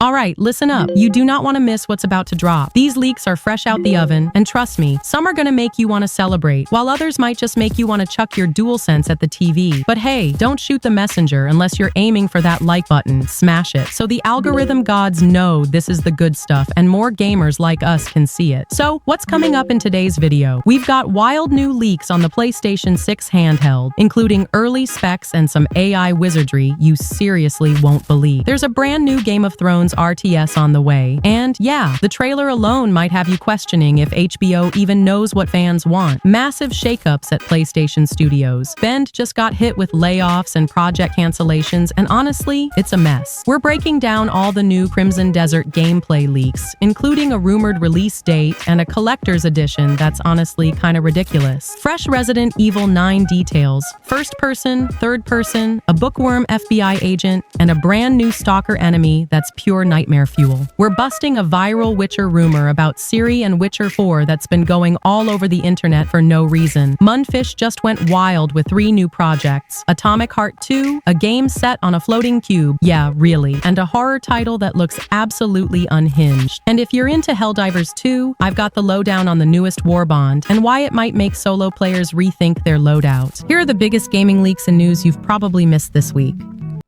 Alright, listen up. You do not want to miss what's about to drop. These leaks are fresh out the oven, and trust me, some are gonna make you want to celebrate, while others might just make you want to chuck your DualSense at the TV. But hey, don't shoot the messenger unless you're aiming for that like button. Smash it, so the algorithm gods know this is the good stuff and more gamers like us can see it. So, what's coming up in today's video? We've got wild new leaks on the PlayStation 6 handheld, including early specs and some AI wizardry you seriously won't believe. There's a brand new Game of Thrones RTS on the way, and yeah, the trailer alone might have you questioning if HBO even knows what fans want. Massive shakeups at PlayStation Studios. Bend just got hit with layoffs and project cancellations, and honestly, it's a mess. We're breaking down all the new Crimson Desert gameplay leaks, including a rumored release date and a collector's edition that's honestly kinda ridiculous. Fresh Resident Evil 9 details, first person, third person, a bookworm FBI agent, and a brand new stalker enemy that's pure nightmare fuel. We're busting a viral Witcher rumor about Ciri and Witcher 4 that's been going all over the internet for no reason. Mundfish just went wild with 3 new projects: Atomic Heart 2, a game set on a floating cube, yeah, really, and a horror title that looks absolutely unhinged. And if you're into Helldivers 2, I've got the lowdown on the newest Warbond and why it might make solo players rethink their loadout. Here are the biggest gaming leaks and news you've probably missed this week.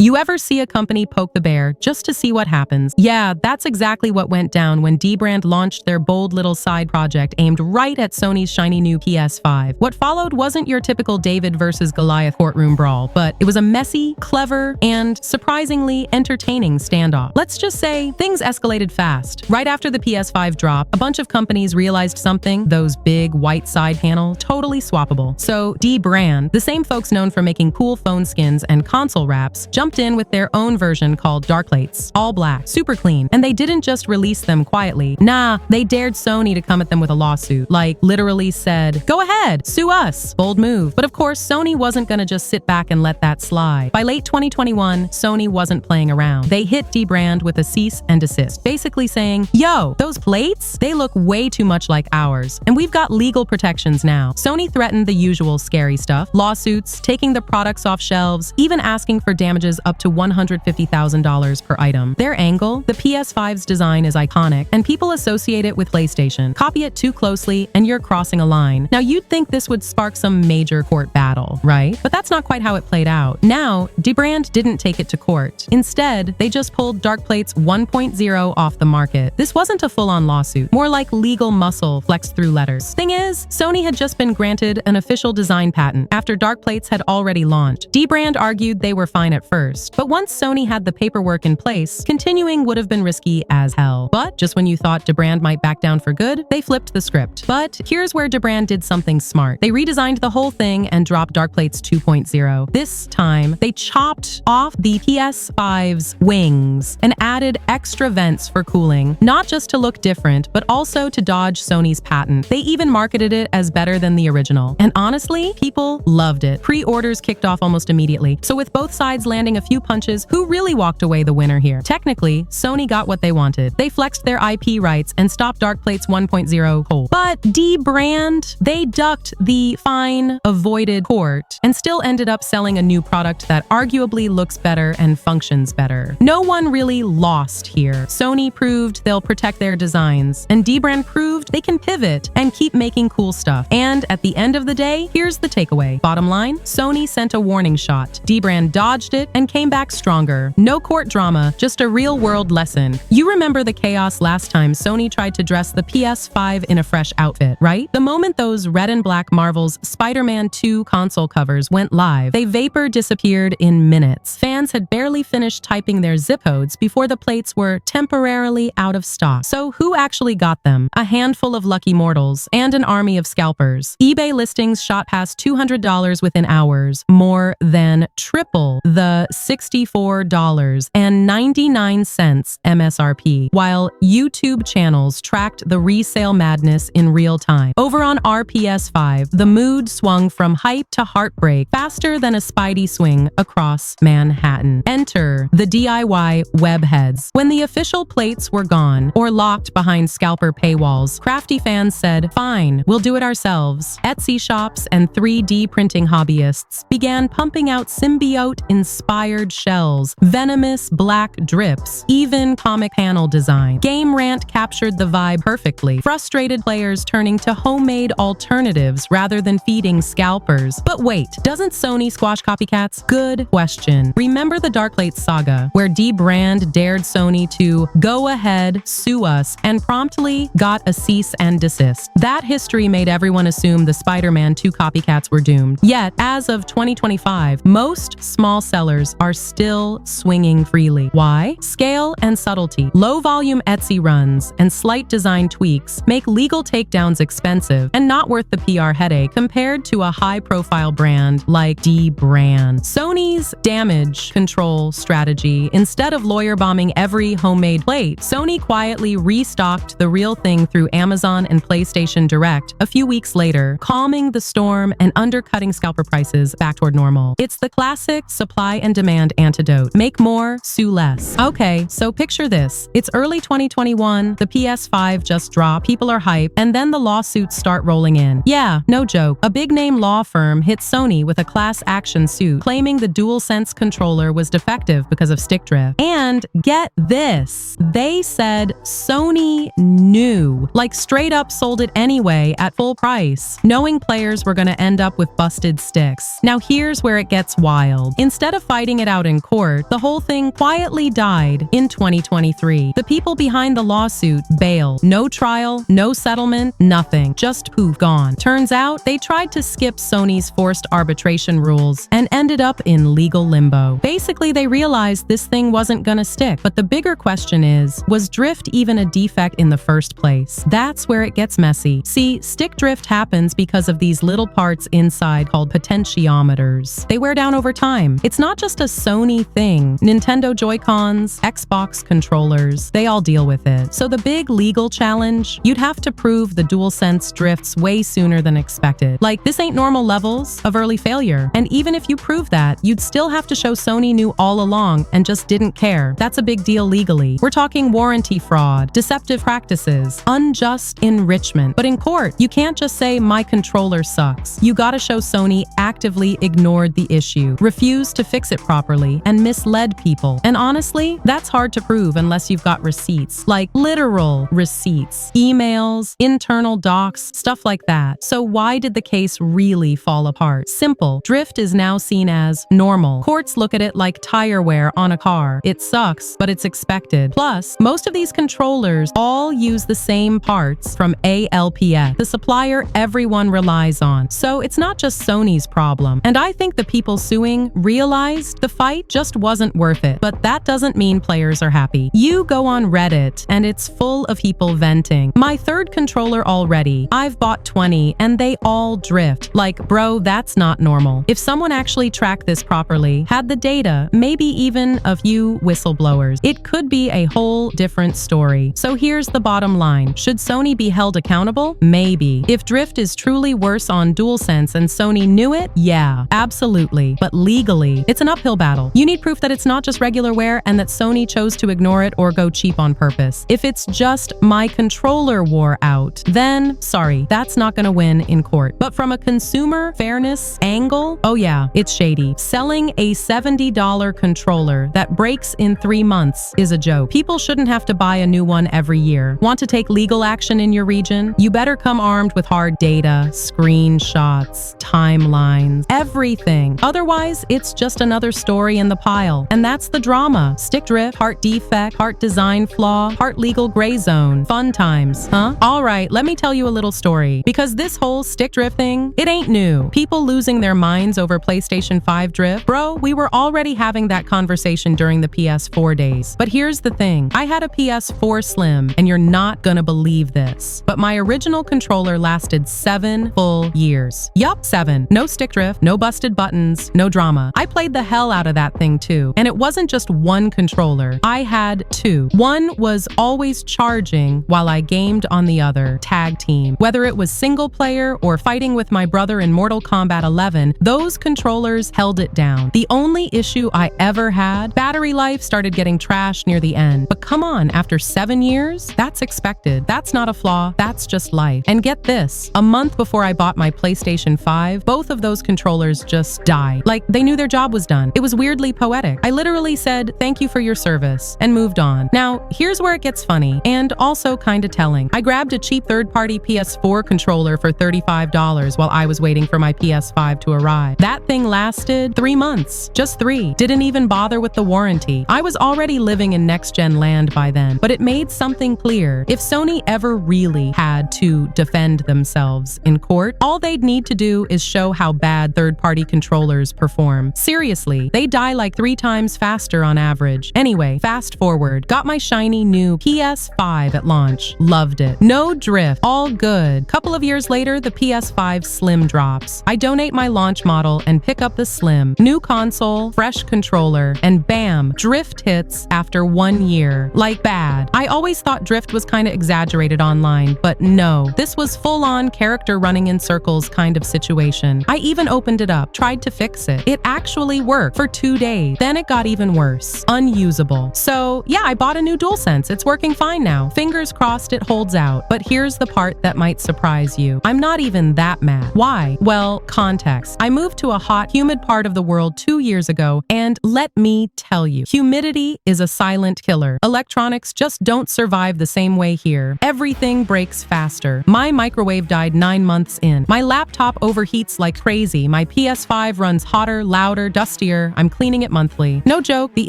You ever see a company poke the bear just to see what happens? Yeah, that's exactly what went down when Debunked launched their bold little side project aimed right at Sony's shiny new PS5. What followed wasn't your typical David versus Goliath courtroom brawl, but it was a messy, clever, and surprisingly entertaining standoff. Let's just say things escalated fast. Right after the PS5 drop, a bunch of companies realized something: those big white side panels, totally swappable. So Debunked, the same folks known for making cool phone skins and console wraps, jumped in with their own version called Dark Plates, all black, super clean, and they didn't just release them quietly. Nah, they dared Sony to come at them with a lawsuit, like literally said, "Go ahead, sue us." Bold move. But of course, Sony wasn't gonna just sit back and let that slide. By late 2021, Sony wasn't playing around. They hit Debunked with a cease and desist, basically saying, "Yo, those plates? They look way too much like ours, and we've got legal protections now." Sony threatened the usual scary stuff: lawsuits, taking the products off shelves, even asking for damages up to $150,000 per item. Their angle? The PS5's design is iconic, and people associate it with PlayStation. Copy it too closely, and you're crossing a line. Now, you'd think this would spark some major court battle, right? But that's not quite how it played out. Now, Debunked didn't take it to court. Instead, they just pulled Dark Plates 1.0 off the market. This wasn't a full-on lawsuit, more like legal muscle flexed through letters. Thing is, Sony had just been granted an official design patent after Dark Plates had already launched. Debunked argued they were fine at first, but once Sony had the paperwork in place, continuing would have been risky as hell. But just when you thought Debunked might back down for good, they flipped the script. But here's where Debunked did something smart. They redesigned the whole thing and dropped Dark Plates 2.0. This time, they chopped off the PS5's wings and added extra vents for cooling, not just to look different, but also to dodge Sony's patent. They even marketed it as better than the original. And honestly, people loved it. Pre-orders kicked off almost immediately. So with both sides landing a few punches, who really walked away the winner here? Technically, Sony got what they wanted. They flexed their IP rights and stopped Dark Plates 1.0 cold. But Debunked, they ducked the fine, avoided court and still ended up selling a new product that arguably looks better and functions better. No one really lost here. Sony proved they'll protect their designs, and Debunked proved they can pivot and keep making cool stuff. And at the end of the day, here's the takeaway. Bottom line, Sony sent a warning shot. Debunked dodged it and came back stronger. No court drama, just a real-world lesson. You remember the chaos last time Sony tried to dress the PS5 in a fresh outfit, right? The moment those red and black Marvel's Spider-Man 2 console covers went live, they vapor disappeared in minutes. Fans had barely finished typing their zip codes before the plates were temporarily out of stock. So who actually got them? A handful of lucky mortals and an army of scalpers. eBay listings shot past $200 within hours, more than triple the $64.99 MSRP, while YouTube channels tracked the resale madness in real time. Over on our PS5, the mood swung from hype to heartbreak faster than a Spidey swing across Manhattan. Enter the DIY webheads. When the official plates were gone or locked behind scalper paywalls, crafty fans said, "Fine, we'll do it ourselves." Etsy shops and 3D printing hobbyists began pumping out symbiote-inspired fired shells, venomous black drips, even comic panel design. Game Rant captured the vibe perfectly. Frustrated players turning to homemade alternatives rather than feeding scalpers. But wait, doesn't Sony squash copycats? Good question. Remember the Darklight saga, where Debunked dared Sony to go ahead, sue us, and promptly got a cease and desist. That history made everyone assume the Spider-Man 2 copycats were doomed. Yet, as of 2025, most small sellers are still swinging freely. Why? Scale and subtlety. Low-volume Etsy runs and slight design tweaks make legal takedowns expensive and not worth the PR headache compared to a high-profile brand like Debunked. Sony's damage control strategy, instead of lawyer bombing every homemade plate, Sony quietly restocked the real thing through Amazon and PlayStation Direct a few weeks later, calming the storm and undercutting scalper prices back toward normal. It's the classic supply and demand antidote. Make more, sue less. Okay, so picture this. It's early 2021, the PS5 just dropped, people are hyped, and then the lawsuits start rolling in. Yeah, no joke. A big-name law firm hit Sony with a class action suit claiming the DualSense controller was defective because of stick drift. And get this, they said Sony knew, like straight up sold it anyway at full price, knowing players were gonna end up with busted sticks. Now here's where it gets wild. Instead of fighting it out in court, the whole thing quietly died in 2023. The people behind the lawsuit bailed. No trial, no settlement, nothing. Just poof, gone. Turns out they tried to skip Sony's forced arbitration rules and ended up in legal limbo. Basically, they realized this thing wasn't gonna stick. But the bigger question is, was drift even a defect in the first place? That's where it gets messy. See, stick drift happens because of these little parts inside called potentiometers. They wear down over time. It's not just a Sony thing. Nintendo Joy-Cons, Xbox controllers, they all deal with it. So the big legal challenge, you'd have to prove the DualSense drifts way sooner than expected. Like, this ain't normal levels of early failure. And even if you prove that, you'd still have to show Sony knew all along and just didn't care. That's a big deal legally. We're talking warranty fraud, deceptive practices, unjust enrichment. But in court, you can't just say my controller sucks. You gotta show Sony actively ignored the issue, refused to fix it properly, and misled people. And honestly, that's hard to prove unless you've got receipts, like literal receipts, emails, internal docs, stuff like that. So why did the case really fall apart? Simple. Drift is now seen as normal. Courts look at it like tire wear on a car. It sucks, but it's expected. Plus, most of these controllers all use the same parts from ALPS, the supplier everyone relies on. So it's not just Sony's problem. And I think the people suing realized the fight just wasn't worth it. But that doesn't mean players are happy. You go on Reddit, and it's full of people venting. My third controller already. I've bought 20, and they all drift. Like, bro, that's not normal. If someone actually tracked this properly, had the data, maybe even a few whistleblowers, it could be a whole different story. So here's the bottom line. Should Sony be held accountable? Maybe. If drift is truly worse on DualSense and Sony knew it, yeah, absolutely. But legally, it's an uphill battle. You need proof that it's not just regular wear and that Sony chose to ignore it or go cheap on purpose. If it's just my controller wore out, then sorry, that's not gonna win in court. But from a consumer fairness angle, oh yeah, it's shady. Selling a $70 controller that breaks in 3 months is a joke. People shouldn't have to buy a new one every year. Want to take legal action in your region? You better come armed with hard data, screenshots, timelines, everything. Otherwise, it's just another story in the pile. And that's the drama. Stick drift, part defect, part design flaw, part legal gray zone. Fun times, huh? All right, let me tell you a little story. Because this whole stick drift thing, it ain't new. People losing their minds over PlayStation 5 drift. Bro, we were already having that conversation during the PS4 days. But here's the thing. I had a PS4 Slim, and you're not gonna believe this. But my original controller lasted 7 full years. Yup, 7. No stick drift, no busted buttons, no drama. I played the hell out of that thing too. And it wasn't just one controller. I had 2. One was always charging while I gamed on the other, tag team. Whether it was single player or fighting with my brother in Mortal Kombat 11, those controllers held it down. The only issue I ever had, battery life started getting trashed near the end. But come on, after 7 years, that's expected. That's not a flaw, that's just life. And get this, a month before I bought my PlayStation 5, both of those controllers just died. Like, they knew their job was done. It was weirdly poetic. I literally said, "Thank you for your service," and moved on. Now, here's where it gets funny, and also kinda telling. I grabbed a cheap third-party PS4 controller for $35 while I was waiting for my PS5 to arrive. That thing lasted 3 months. Just 3. Didn't even bother with the warranty. I was already living in next-gen land by then, but it made something clear. If Sony ever really had to defend themselves in court, all they'd need to do is show how bad third-party controllers perform. Seriously, they die like 3 times faster on average. Anyway, fast forward. Got my shiny new PS5 at launch. Loved it. No drift. All good. Couple of years later, the PS5 Slim drops. I donate my launch model and pick up the Slim. New console, fresh controller, and bam, drift hits after 1 year. Like bad. I always thought drift was kinda exaggerated online, but no. This was full-on character running in circles kind of situation. I even opened it up, tried to fix it. It actually worked for 2 days. Then it got even worse. Unusable. So yeah, I bought a new DualSense. It's working fine now. Fingers crossed it holds out. But here's the part that might surprise you. I'm not even that mad. Why? Well, context. I moved to a hot, humid part of the world 2 years ago, and let me tell you, humidity is a silent killer. Electronics just don't survive the same way here. Everything breaks faster. My microwave died 9 months in. My laptop overheats like crazy. My PS5 runs hotter, louder, dustier. I'm cleaning it monthly. No joke, the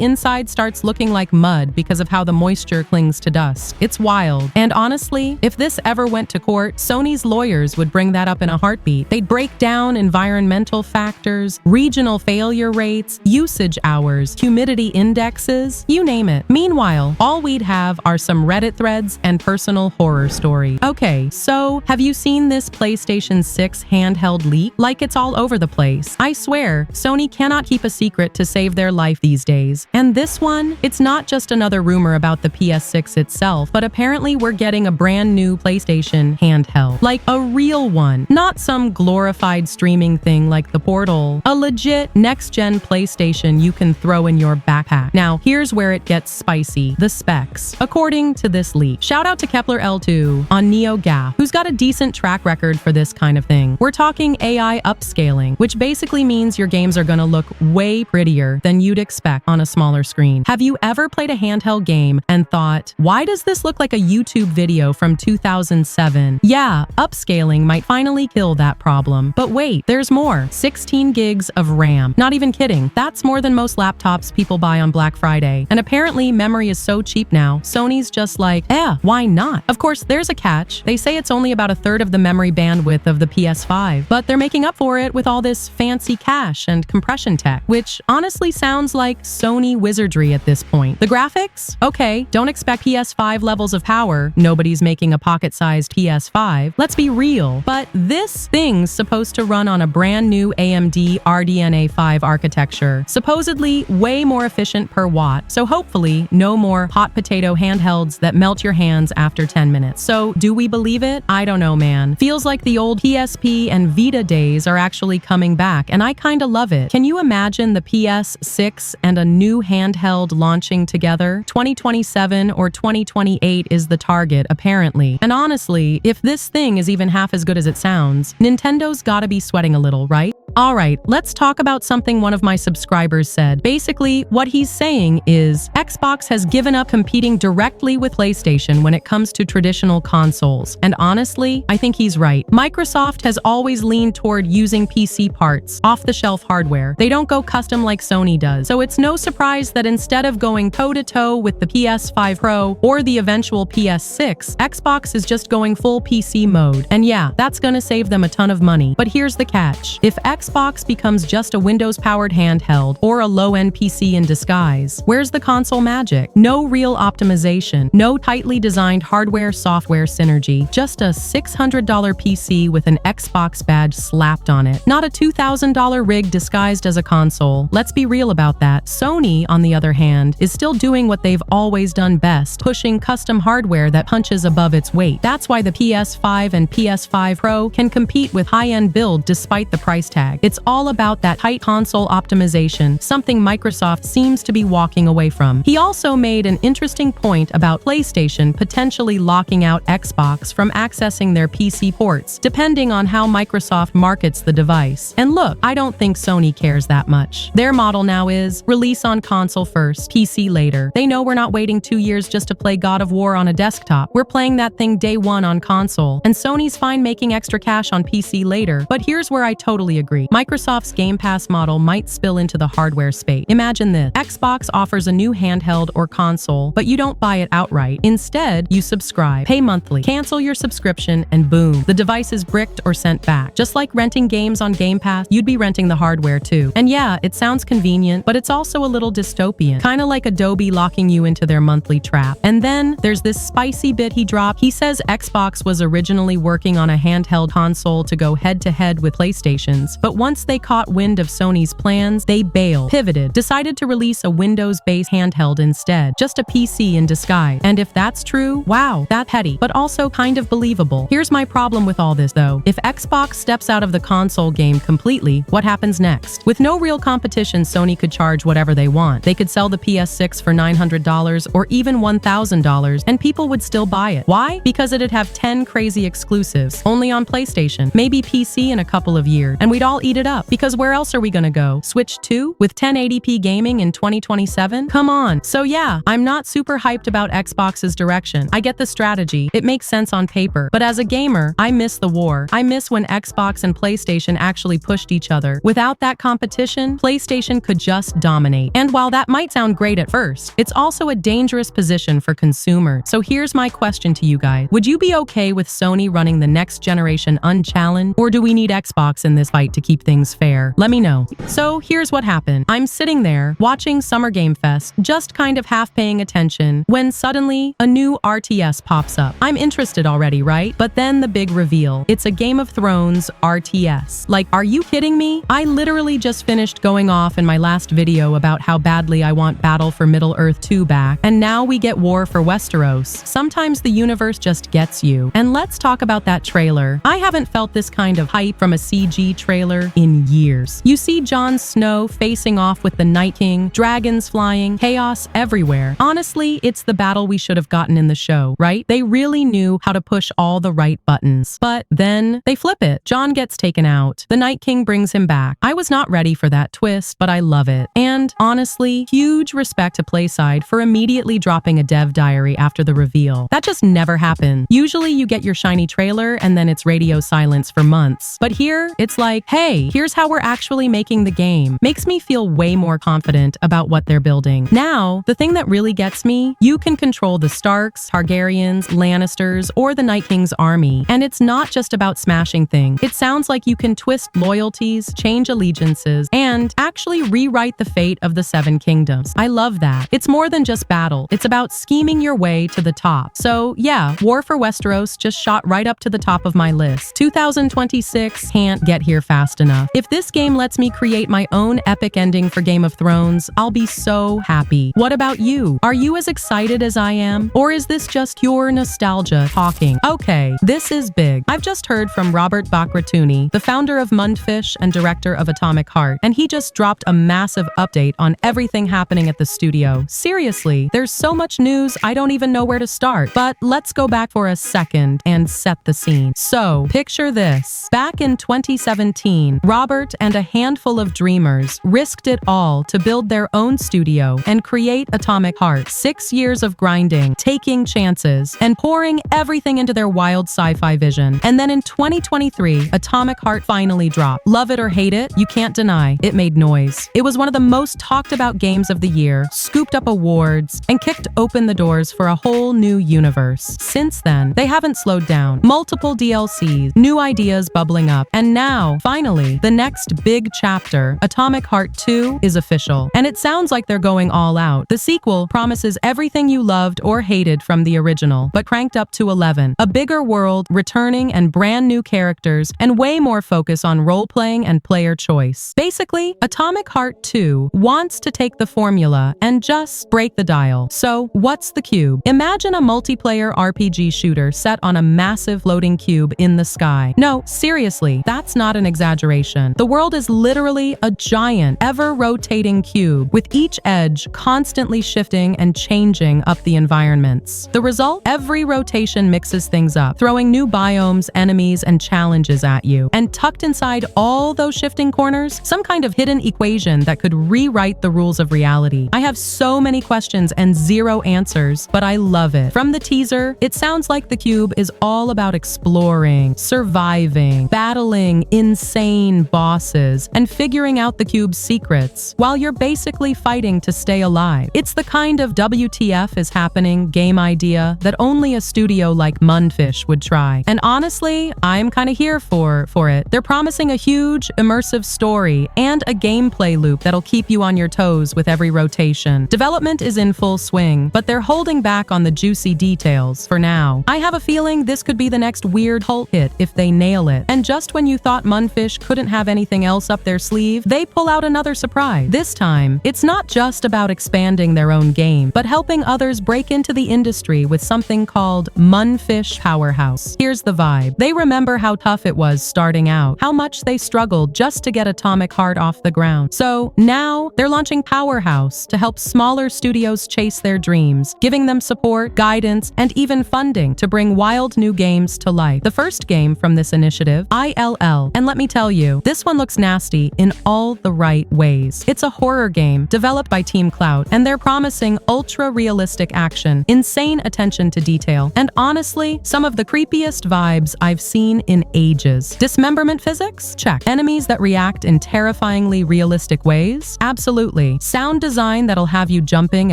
inside starts looking like mud because of how the moisture clings to dust. It's wild. And honestly, if this ever went to court, Sony's lawyers would bring that up in a heartbeat. They'd break down environmental factors, regional failure rates, usage hours, humidity indexes, you name it. Meanwhile, all we'd have are some Reddit threads and personal horror stories. Okay, so have you seen this PlayStation 6 handheld leak? Like it's all over the place. I swear, Sony cannot keep a secret to save their life these days. And this one, it's not just another rumor about the PS6 itself, but apparently we're getting a brand new PlayStation handheld. Like a real one. Not some glorified streaming thing like the Portal. A legit next-gen PlayStation you can throw in your backpack. Now, here's where it gets spicy. The specs. According to this leak. Shout out to Kepler L2 on NeoGAF, who's got a decent track record for this kind of thing. We're talking AI upscaling, which basically means your games are gonna look way prettier than you'd expect on a smaller screen. Have you ever played a handheld game and thought, why does this look like a YouTube video from 2007? Yeah, upscaling might finally kill that problem. But wait, there's more. 16 gigs of RAM. Not even kidding. That's more than most laptops people buy on Black Friday. And apparently memory is so cheap now, Sony's just like, why not? Of course, there's a catch. They say it's only about 1/3 of the memory bandwidth of the PS5, but they're making up for it with all this fancy cache and compression tech, which honestly sounds like Sony wizardry at this point. The graphics? Okay, don't expect PS5 levels of power. Nobody's making a pocket-sized PS5. Let's be real. But this thing's supposed to run on a brand new AMD RDNA 5 architecture, supposedly way more efficient per watt, so hopefully no more hot potato handhelds that melt your hands after 10 minutes. So do we believe it? I don't know, man. Feels like the old PSP and Vita days are actually coming back, and I kinda love it. Can you imagine the PS6 and a new handheld launching together? 2027 or 2028 is the target, apparently. And honestly, if this thing is even half as good as it sounds, Nintendo's gotta be sweating a little, right? Alright, let's talk about something one of my subscribers said. Basically, what he's saying is, Xbox has given up competing directly with PlayStation when it comes to traditional consoles. And honestly, I think he's right. Microsoft has always leaned toward using PC parts, off-the-shelf hardware. They don't go custom like Sony does. So it's no surprise that instead of going toe-to-toe with the PS5 Pro or the eventual PS6, Xbox is just going full PC mode. And yeah, that's gonna save them a ton of money. But here's the catch. If Xbox becomes just a Windows-powered handheld or a low-end PC in disguise, where's the console magic? No real optimization, no tightly designed hardware-software synergy, just a $600 PC with an Xbox badge slapped on it. Not a $2,000 rig disguised as a console. Let's be real about that. Sony, on the other hand, is still doing what they've always done best, pushing custom hardware that punches above its weight. That's why the PS5 and PS5 Pro can compete with high-end build despite the price tag. lag. It's all about that tight console optimization, something Microsoft seems to be walking away from. He also made an interesting point about PlayStation potentially locking out Xbox from accessing their PC ports, depending on how Microsoft markets the device. And look, I don't think Sony cares that much. Their model now is release on console first, PC later. They know we're not waiting 2 years just to play God of War on a desktop. We're playing that thing day one on console. And Sony's fine making extra cash on PC later. But here's where I totally agree. Microsoft's Game Pass model might spill into the hardware space. Imagine this. Xbox offers a new handheld or console, but you don't buy it outright. Instead, you subscribe, pay monthly, cancel your subscription, and boom, the device is bricked or sent back. Just like renting games on Game Pass, you'd be renting the hardware too. And yeah, it sounds convenient, but it's also a little dystopian. Kinda like Adobe locking you into their monthly trap. And then there's this spicy bit he dropped. He says Xbox was originally working on a handheld console to go head-to-head with PlayStation's, but once they caught wind of Sony's plans, they bailed, pivoted, decided to release a Windows-based handheld instead, just a PC in disguise. And if that's true, wow, that's petty, but also kind of believable. Here's my problem with all this though. If Xbox steps out of the console game completely, what happens next? With no real competition, Sony could charge whatever they want. They could sell the PS6 for $900 or even $1,000 and people would still buy it. Why? Because it'd have 10 crazy exclusives, only on PlayStation, maybe PC in a couple of years, and we'd all eat it up. Because where else are we gonna go? Switch 2? With 1080p gaming in 2027? Come on. So yeah, I'm not super hyped about Xbox's direction. I get the strategy. It makes sense on paper. But as a gamer, I miss the war. I miss when Xbox and PlayStation actually pushed each other. Without that competition, PlayStation could just dominate. And while that might sound great at first, it's also a dangerous position for consumers. So here's my question to you guys. Would you be okay with Sony running the next generation unchallenged? Or do we need Xbox in this fight to keep things fair? Let me know. So here's what happened. I'm sitting there watching Summer Game Fest, just kind of half paying attention, when suddenly a new RTS pops up. I'm interested already, right? But then the big reveal. It's a Game of Thrones RTS. Like, are you kidding me? I literally just finished going off in my last video about how badly I want Battle for Middle-earth 2 back, and now we get War for Westeros. Sometimes the universe just gets you. And let's talk about that trailer. I haven't felt this kind of hype from a CG trailer in years. You see Jon Snow facing off with the Night King, dragons flying, chaos everywhere. Honestly, it's the battle we should have gotten in the show, right? They really knew how to push all the right buttons. But then they flip it. Jon gets taken out. The Night King brings him back. I was not ready for that twist, but I love it. And honestly, huge respect to PlaySide for immediately dropping a dev diary after the reveal. That just never happened. Usually you get your shiny trailer and then it's radio silence for months. But here, it's like, hey, here's how we're actually making the game. Makes me feel way more confident about what they're building. Now, the thing that really gets me, you can control the Starks, Targaryens, Lannisters, or the Night King's army. And it's not just about smashing things. It sounds like you can twist loyalties, change allegiances, and actually rewrite the fate of the Seven Kingdoms. I love that. It's more than just battle. It's about scheming your way to the top. So yeah, War for Westeros just shot right up to the top of my list. 2026 can't get here fast enough. If this game lets me create my own epic ending for Game of Thrones, I'll be so happy. What about you? Are you as excited as I am? Or is this just your nostalgia talking? Okay, this is big. I've just heard from Robert Bacratuni, the founder of Mundfish and director of Atomic Heart, and he just dropped a massive update on everything happening at the studio. Seriously, there's so much news I don't even know where to start. But let's go back for a second and set the scene. So, picture this. Back in 2017, Robert and a handful of dreamers risked it all to build their own studio and create Atomic Heart. 6 years of grinding, taking chances, and pouring everything into their wild sci-fi vision. And then in 2023, Atomic Heart finally dropped. Love it or hate it, you can't deny, it made noise. It was one of the most talked about games of the year, scooped up awards, and kicked open the doors for a whole new universe. Since then, they haven't slowed down. Multiple DLCs, new ideas bubbling up, and now, finally, the next big chapter, Atomic Heart 2, is official. And it sounds like they're going all out. The sequel promises everything you loved or hated from the original, but cranked up to 11. A bigger world, returning and brand new characters, and way more focus on role-playing and player choice. Basically, Atomic Heart 2 wants to take the formula and just break the dial. So, what's the cube? Imagine a multiplayer RPG shooter set on a massive floating cube in the sky. No, seriously, that's not an exaggeration. exaggeration. The world is literally a giant, ever-rotating cube, with each edge constantly shifting and changing up the environments. The result? Every rotation mixes things up, throwing new biomes, enemies, and challenges at you. And tucked inside all those shifting corners, some kind of hidden equation that could rewrite the rules of reality. I have so many questions and zero answers, but I love it. From the teaser, it sounds like the cube is all about exploring, surviving, battling insane bosses, and figuring out the cube's secrets, while you're basically fighting to stay alive. It's the kind of WTF is happening game idea that only a studio like Mundfish would try. And honestly, I'm kind of here for it. They're promising a huge, immersive story and a gameplay loop that'll keep you on your toes with every rotation. Development is in full swing, but they're holding back on the juicy details for now. I have a feeling this could be the next weird cult hit if they nail it. And just when you thought Mundfish couldn't have anything else up their sleeve, they pull out another surprise. This time, it's not just about expanding their own game, but helping others break into the industry with something called Mundfish Powerhouse. Here's the vibe. They remember how tough it was starting out, how much they struggled just to get Atomic Heart off the ground. So now they're launching Powerhouse to help smaller studios chase their dreams, giving them support, guidance, and even funding to bring wild new games to life. The first game from this initiative, ILL, and let me tell you, this one looks nasty in all the right ways. It's a horror game developed by Team Cloud, and they're promising ultra-realistic action, insane attention to detail, and honestly, some of the creepiest vibes I've seen in ages. Dismemberment physics? Check. Enemies that react in terrifyingly realistic ways? Absolutely. Sound design that'll have you jumping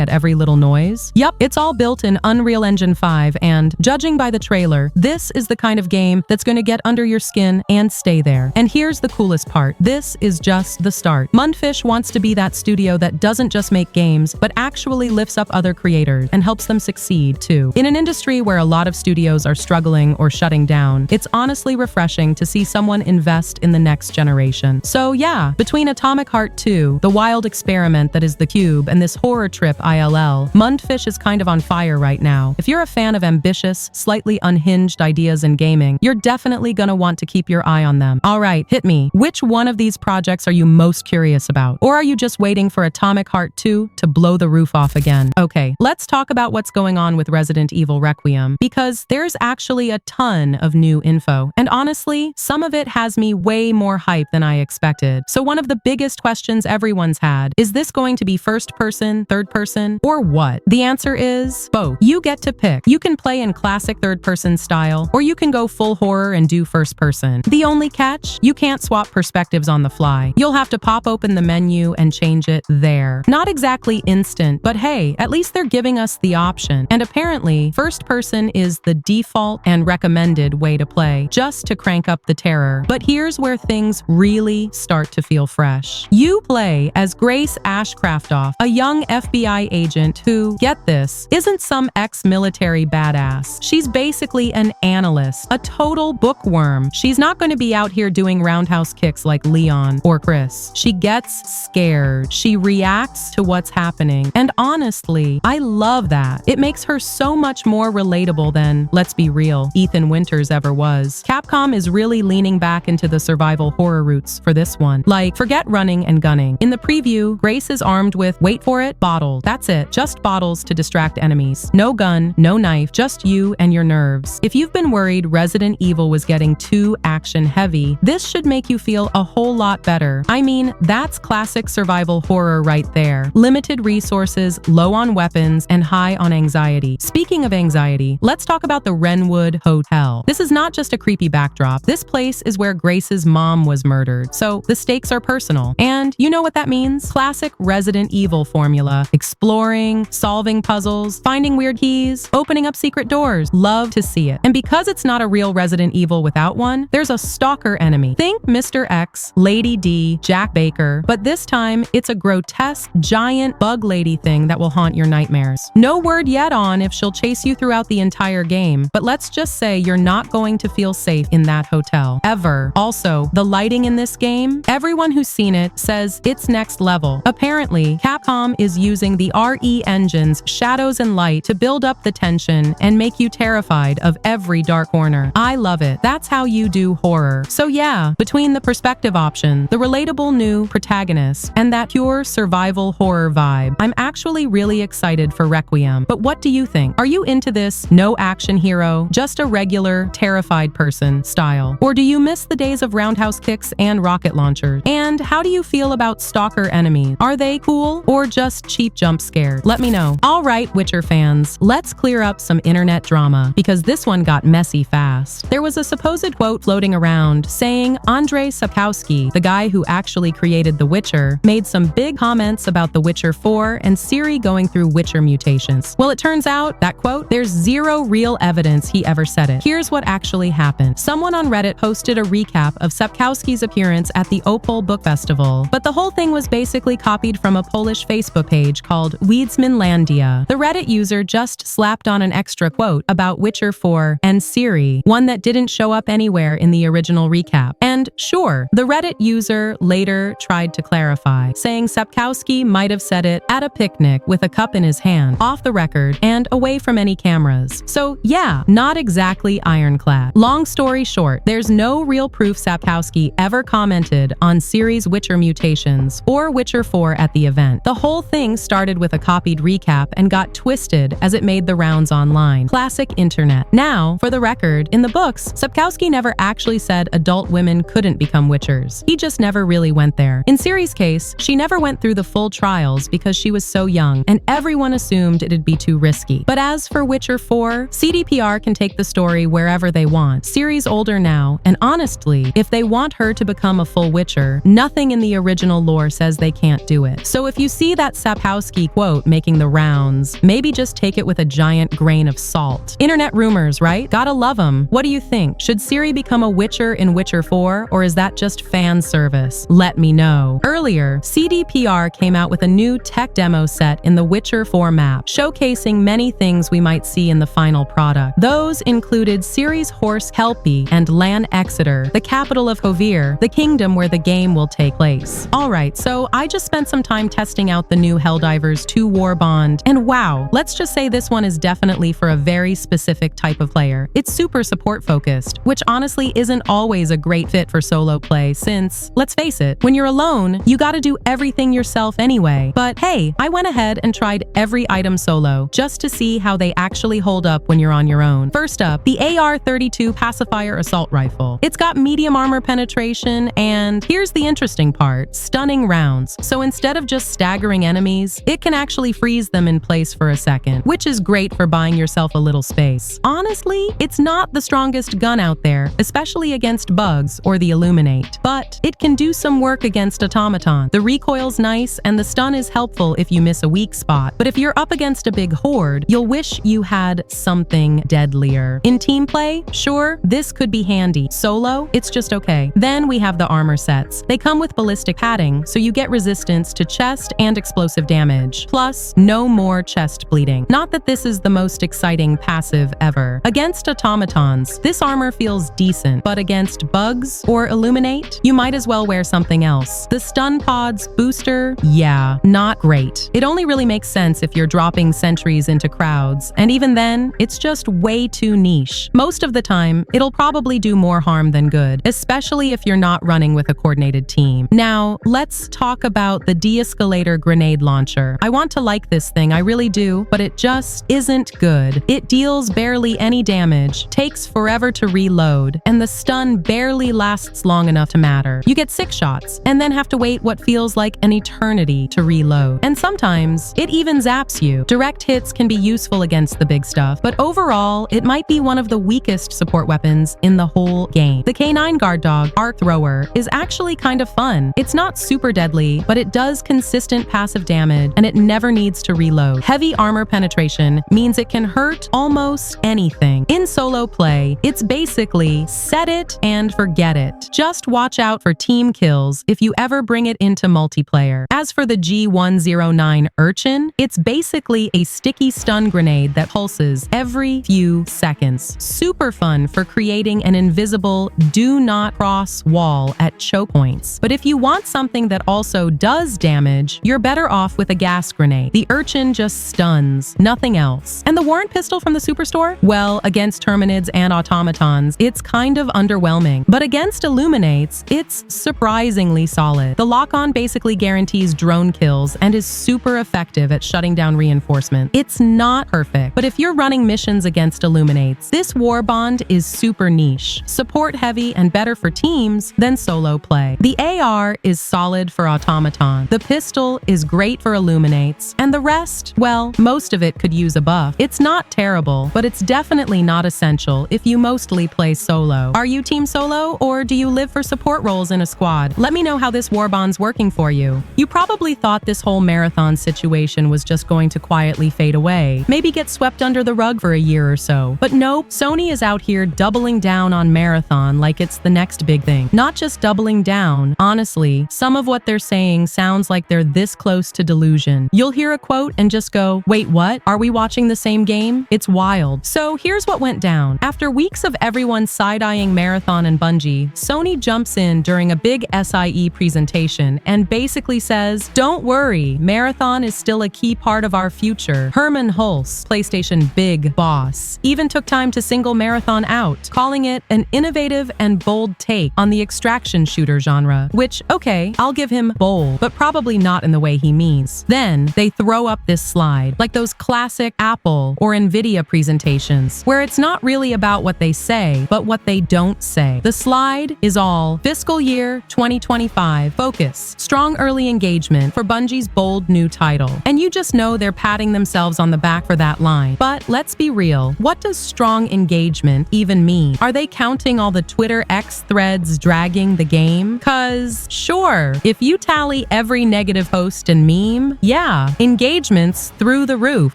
at every little noise? Yup, it's all built in Unreal Engine 5, and judging by the trailer, this is the kind of game that's going to get under your skin and stay there. And here's the coolest part. This is just the start. Mundfish wants to be that studio that doesn't just make games, but actually lifts up other creators and helps them succeed too. In an industry where a lot of studios are struggling or shutting down, it's honestly refreshing to see someone invest in the next generation. So yeah, between Atomic Heart 2, the wild experiment that is the cube, and this horror trip ILL, Mundfish is kind of on fire right now. If you're a fan of ambitious, slightly unhinged ideas in gaming, you're definitely gonna want to keep your eye on them. Alright, hit me. Which one of these projects are you most curious about? Or are you just waiting for Atomic Heart 2 to blow the roof off again? Okay, let's talk about what's going on with Resident Evil Requiem, because there's actually a ton of new info. And honestly, some of it has me way more hype than I expected. So one of the biggest questions everyone's had, is this going to be first person, third person, or what? The answer is both. You get to pick. You can play in classic third person style, or you can go full horror and do first person. The only catch? You can't swap perspectives on the fly. You'll have to pop open the menu and change it there. Not exactly instant, but hey, at least they're giving us the option. And apparently, first person is the default and recommended way to play, just to crank up the terror. But here's where things really start to feel fresh. You play as Grace Ashcraftoff, a young FBI agent who, get this, isn't some ex-military badass. She's basically an analyst, a total bookworm. She's not going to be out here doing roundhouse kicks like Leon or Chris. She gets scared. She reacts to what's happening. And honestly, I love that. It makes her so much more relatable than, let's be real, Ethan Winters ever was. Capcom is really leaning back into the survival horror roots for this one. Like, forget running and gunning. In the preview, Grace is armed with, wait for it, bottles. That's it. Just bottles to distract enemies. No gun, no knife, just you and your nerves. If you've been worried Resident Evil was getting too action heavy, this should make you feel a whole lot better. I mean, that's classic survival horror right there. Limited resources, low on weapons, and high on anxiety. Speaking of anxiety, let's talk about the Wrenwood Hotel. This is not just a creepy backdrop. This place is where Grace's mom was murdered, so the stakes are personal. And you know what that means? Classic Resident Evil formula. Exploring, solving puzzles, finding weird keys, opening up secret doors. Love to see it. And because it's not a real Resident Evil without one, there's a stalker enemy. Think Mr. X, Lady D, Jack Baker, but this time it's a grotesque, giant bug lady thing that will haunt your nightmares. No word yet on if she'll chase you throughout the entire game, but let's just say you're not going to feel safe in that hotel. Ever. Also, the lighting in this game, everyone who's seen it says it's next level. Apparently, Capcom is using the RE engine's shadows and light to build up the tension and make you terrified of every dark corner. I love it. That's how you do horror. So yeah, between the perspective option, the relatable new protagonist, and that pure survival horror vibe, I'm actually really excited for Requiem. But what do you think? Are you into this no action hero, just a regular, terrified person style? Or do you miss the days of roundhouse kicks and rocket launchers? And how do you feel about stalker enemies? Are they cool or just cheap jump scares? Let me know. All right, Witcher fans, let's clear up some internet drama because this one got messy fast. There was a supposed quote floating around saying Andrzej Sapkowski, the guy who actually created The Witcher, made some big comments about The Witcher 4 and Ciri going through Witcher mutations. Well, it turns out that quote, there's zero real evidence he ever said it. Here's what actually happened. Someone on Reddit posted a recap of Sapkowski's appearance at the Opol Book Festival, but the whole thing was basically copied from a Polish Facebook page called Wiedźminlandia. The Reddit user just slapped on an extra quote about Witcher 4 and Ciri, one that didn't show up anywhere in the original recap. And sure, the Reddit user later tried to clarify, saying Sapkowski might have said it at a picnic with a cup in his hand, off the record and away from any cameras. So yeah, not exactly ironclad. Long story short, there's no real proof Sapkowski ever commented on Ciri's Witcher mutations or Witcher 4 at the event. The whole thing started with a copied recap and got twisted as it made the rounds online. Classic internet. Now, for the record, in the books, Sapkowski never actually said adult women couldn't become Witchers. He just never really went there. In Ciri's case, she never went through the full trials because she was so young, and everyone assumed it'd be too risky. But as for Witcher 4, CDPR can take the story wherever they want. Ciri's older now, and honestly, if they want her to become a full Witcher, nothing in the original lore says they can't do it. So if you see that Sapkowski quote making the rounds, maybe just take it with a giant grain of salt. Internet rumors, right? Gotta love them. What do you think? Should Ciri become a Witcher in Witcher 4, or is that just fan service? Let me know. Earlier, CDPR came out with a new tech demo set in the Witcher 4 map, showcasing many things we might see in the final product. Those included Ciri's horse Helpi and Lan Exeter, the capital of Hovir, the kingdom where the game will take place. Alright, so I just spent some time testing out the new Helldivers 2 Warbond, and wow, let's just say this one is definitely for a very specific type of player. It's super support focused, which honestly isn't always a great fit for solo play since, let's face it, when you're alone, you gotta do everything yourself anyway. But hey, I went ahead and tried every item solo just to see how they actually hold up when you're on your own. First up, the AR-32 Pacifier Assault Rifle. It's got medium armor penetration and, here's the interesting part, stunning rounds. So instead of just staggering enemies, it can actually freeze them in place for a second, which is great for buying yourself a little space. Honestly, it's not the strongest gun out there, especially against bugs or the Illuminate, but it can do some work against automaton. The recoil's nice and the stun is helpful if you miss a weak spot, but if you're up against a big horde, you'll wish you had something deadlier. In team play, sure, this could be handy. Solo, it's just okay. Then we have the armor sets. They come with ballistic padding, so you get resistance to chest and explosive damage. Plus, no more chest bleeding. Not that this is the most exciting passive ever. Against automatons, this armor feels decent, but against bugs or Illuminate, you might as well wear something else. The stun pod's booster, yeah, not great. It only really makes sense if you're dropping sentries into crowds, and even then, it's just way too niche. Most of the time, it'll probably do more harm than good, especially if you're not running with a coordinated team. Now, let's talk about the de-escalator grenade launcher. I want to like this thing, I really do, but it just isn't good. It deals barely any damage, takes forever to reload, and the stun barely lasts long enough to matter. You get 6 shots, and then have to wait what feels like an eternity to reload. And sometimes, it even zaps you. Direct hits can be useful against the big stuff, but overall, it might be one of the weakest support weapons in the whole game. The K9 guard dog, Arc Thrower, is actually kind of fun. It's not super deadly, but it does consistent passive damage, and it never needs to reload. Heavy armor penetration means it can hurt almost anything. In solo play, it's basically set it and forget it. Just watch out for team kills if you ever bring it into multiplayer. As for the G109 Urchin, it's basically a sticky stun grenade that pulses every few seconds. Super fun for creating an invisible do not cross wall at choke points. But if you want something that also does damage, you're better off with a gas grenade. The Urchin just stuns, nothing else. And the Warrant pistol from the Superstore? Well, against Terminids and automatons, it's kind of underwhelming. But against Against Illuminates, it's surprisingly solid. The lock-on basically guarantees drone kills and is super effective at shutting down reinforcement. It's not perfect, but if you're running missions against Illuminates, this Warbond is super niche, support heavy, and better for teams than solo play. The AR is solid for Automaton. The pistol is great for Illuminates, and the rest, well, most of it could use a buff. It's not terrible, but it's definitely not essential if you mostly play solo. Are you team solo, or do you live for support roles in a squad? Let me know how this Warbond's working for you. You probably thought this whole marathon situation was just going to quietly fade away, maybe get swept under the rug for a year or so. But nope, Sony is out here doubling down on marathon like it's the next big thing. Not just doubling down, honestly, some of what they're saying sounds like they're this close to delusion. You'll hear a quote and just go, wait, what? Are we watching the same game? It's wild. So here's what went down. After weeks of everyone side-eyeing Marathon and Bungie, Sony jumps in during a big SIE presentation and basically says, don't worry, Marathon is still a key part of our future. Herman Hulse, PlayStation big boss, even took time to single Marathon out, calling it an innovative and bold take on the extraction shooter genre, which, okay, I'll give him bold, but probably not in the way he means. Then they throw up this slide, like those classic Apple or Nvidia presentations, where it's not really about what they say, but what they don't say. The slide is all fiscal year 2025 focus, strong early engagement for Bungie's bold new title. And you just know they're patting themselves on the back for that line. But let's be real, what does strong engagement even mean? Are they counting all the Twitter X threads dragging the game? Cause sure, if you tally every negative post and meme, yeah, engagement's through the roof.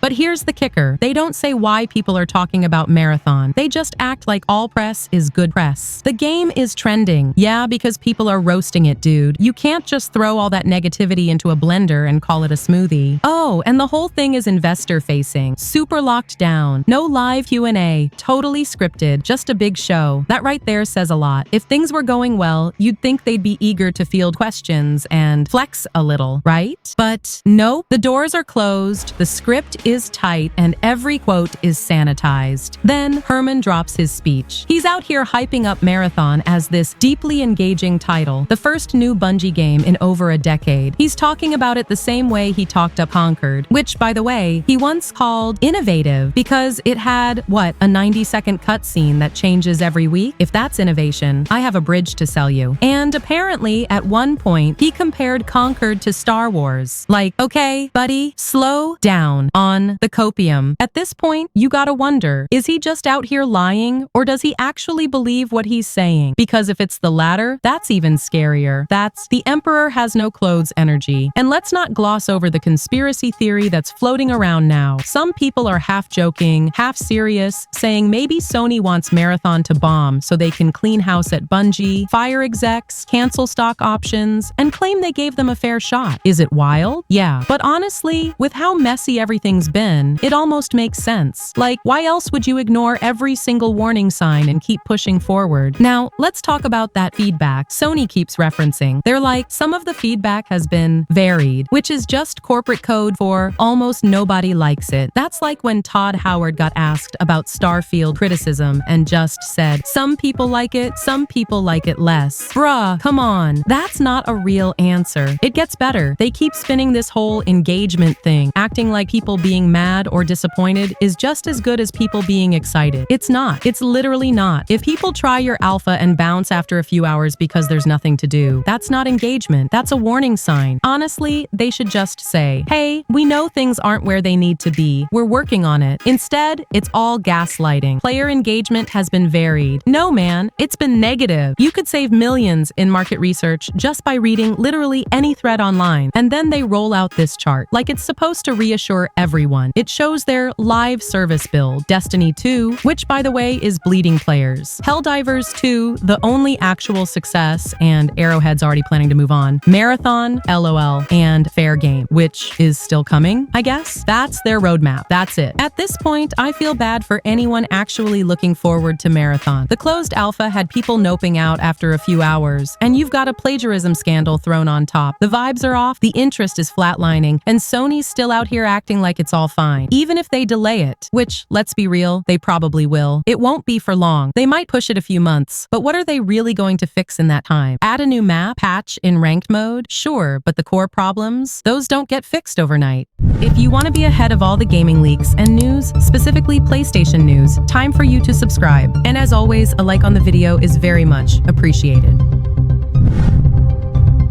But here's the kicker. They don't say why people are talking about Marathon. They just act like all press is good press. The game is trending. Yeah, because people are roasting it, dude. You can't just throw all that negativity into a blender and call it a smoothie. Oh, and the whole thing is investor facing. Super locked down. No live Q&A. Totally scripted. Just a big show. That right there says a lot. If things were going well, you'd think they'd be eager to field questions and flex a little, right? But nope. The doors are closed, the script is tight, and every quote is sanitized. Then Herman drops his speech. He's out here hyping up Marathon as this deeply engaging title, the first new Bungie game in over a decade. He's talking about it the same way he talked up Concord, which, by the way, he once called innovative because it had, what, a 90-second cutscene that changes every week? If that's innovation, I have a bridge to sell you. And apparently, at one point, he compared Concord to Star Wars. Like, okay, buddy, slow down on the copium. At this point, you gotta wonder, is he just out here lying, or does he actually believe what he's saying? Because if it's the latter, that's even scarier. That's the Emperor has no clothes energy. And let's not gloss over the conspiracy theory that's floating around now. Some people are half joking, half serious, saying maybe Sony wants Marathon to bomb so they can clean house at Bungie, fire execs, cancel stock options, and claim they gave them a fair shot. Is it wild? Yeah. But honestly, with how messy everything's been, it almost makes sense. Like, why else would you ignore every single warning sign and keep pushing forward? Now, let's talk about that feedback Sony keeps referencing. They're like, some of the feedback has been varied, which is just corporate code for almost nobody likes it. That's like when Todd Howard got asked about Starfield criticism and just said, some people like it, some people like it less. Bruh, come on. That's not a real answer. It gets better. They keep spinning this whole engagement thing, acting like people being mad or disappointed is just as good as people being excited. It's not. It's literally not. If people try your alpha and bounce after a few hours because there's nothing to do, that's not engagement. That's a warning sign. Honestly, they should just say, hey, we know things aren't where they need to be. We're working on it. Instead, it's all gaslighting. Player engagement has been varied. No, man, it's been negative. You could save millions in market research just by reading literally any thread online. And then they roll out this chart, like it's supposed to reassure everyone. It shows their live service build, Destiny 2, which by the way is bleeding players, Helldivers 2, the only actual success, and Arrowhead's already planning to move on, Marathon, LOL, and Fair Game, which is still coming, I guess. That's their roadmap. That's it. At this point, I feel bad for anyone actually looking forward to Marathon. The closed alpha had people noping out after a few hours, and you've got a plagiarism scandal thrown on top. The vibes are off, the interest is flatlining, and Sony's still out here acting like it's all fine. Even if they delay it, which, let's be real, they probably will. It won't be for long. They might push it a few months. But what are are they really going to fix in that time? Add a new map, patch in ranked mode? Sure, but the core problems? Those don't get fixed overnight. If you want to be ahead of all the gaming leaks and news, specifically PlayStation news, time for you to subscribe. And as always, a like on the video is very much appreciated.